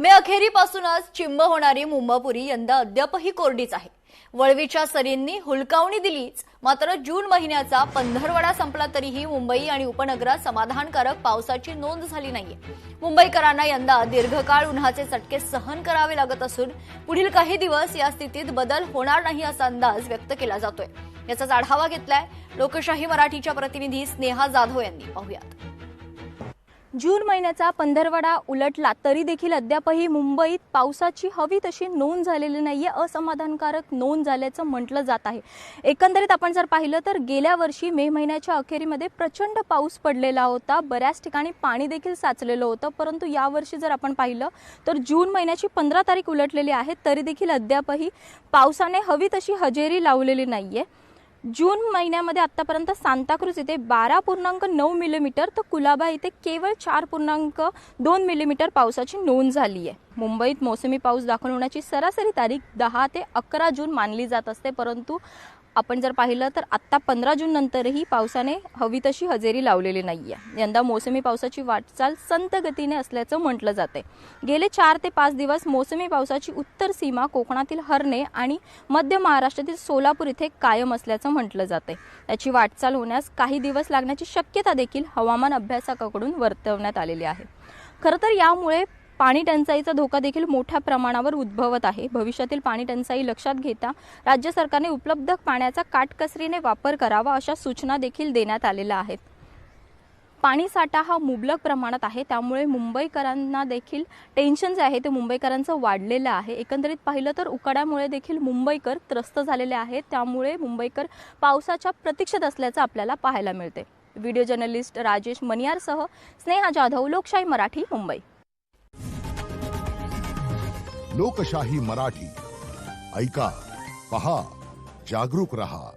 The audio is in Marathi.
मे अखेरीपासूनच चिंब होणारी मुंबापुरी यंदा अद्यापही कोरडीच आहे। वळवीच्या सरींनी हुलकावणी दिलीच, मात्र जून महिन्याचा पंधरवडा संपला तरीही मुंबई आणि उपनगरात समाधानकारक पावसाची नोंद झाली नाहीये। मुंबईकरांना यंदा दीर्घकाळ उन्हाचे चटके सहन करावे लागत असून पुढील काही दिवस या स्थितीत बदल होणार नाही असा अंदाज व्यक्त केला जातोय। याचाच आढावा घेतलाय लोकशाही मराठीच्या प्रतिनिधी स्नेहा जाधव यांनी। पाहूयात। जून महिन्याचा पंधरवडा उलटला तरी देखील अद्यापही मुंबईत पावसाची हवी तशी नोंद झालेली नाहीये, असमाधानकारक नोंद झाल्याचं म्हटलं जात आहे। एकंदरीत आपण जर पाहिलं तर गेल्या वर्षी मे महिन्याच्या अखेरीमध्ये प्रचंड पाऊस पडलेला होता, बऱ्याच ठिकाणी पाणी देखील साचलेलं होतं, परंतु यावर्षी जर आपण पाहिलं तर जून महिन्याची 15 तारीख उलटलेली आहे तरी देखील अद्यापही पावसाने हवी तशी हजेरी लावलेली नाहीये। जून महिन्यामध्ये आतापर्यंत सांताक्रूज इथे 12.9 मिलीमीटर तर कुलाबा इथे केवळ 4.2 मिलीमीटर पावसाची नोंद झाली आहे। मुंबईत मोसमी पाऊस दाखल होण्याची सरासरी तारीख 10 ते 11 जून मानली जात असते, परंतु आपण जर पाहिलं तर आता 15 जून नंतरही पावसाने हवी तशी हजेरी लावलेली नाहीये। यंदा मोसमी पावसाची वाटचाल संत गतीने असल्याचं म्हटलं जाते। गेले 4 ते 5 दिवस मोसमी पावसाची उत्तर सीमा कोकणातील हरणे आणि मध्य महाराष्ट्रातील सोलापूर इथे कायम असल्याचं म्हटलं जाते। याची वाटचाल होण्यास काही दिवस लागण्याची शक्यता देखील हवामान अभ्यासकांकडून वर्तवण्यात आलेली आहे। खरं तर यामुळे पाणी टंचाईचा धोका देखील मोठ्या प्रमाणावर उद्भवत आहे। भविष्यातील पाणी टंचाई लक्षात घेता राज्य सरकारने उपलब्ध पाण्याचा काटकसरीने वापर करावा अशा सूचना देखील देण्यात आलेल्या आहेत। पाणी साठा हा मुबलक प्रमाणात आहे, त्यामुळे मुंबईकरांना देखील टेन्शन जे आहे ते मुंबईकरांचं वाढलेलं आहे। एकंदरीत पाहिलं तर उकाड्यामुळे देखील मुंबईकर त्रस्त झालेले आहेत, त्यामुळे मुंबईकर पावसाच्या प्रतीक्षेत असल्याचं आपल्याला पाहायला मिळते। व्हिडिओ जर्नलिस्ट राजेश मनियारसह स्नेहा जाधव, लोकशाही मराठी, मुंबई। लोकशाही मराठी ऐका, पहा, जागरूक रहा।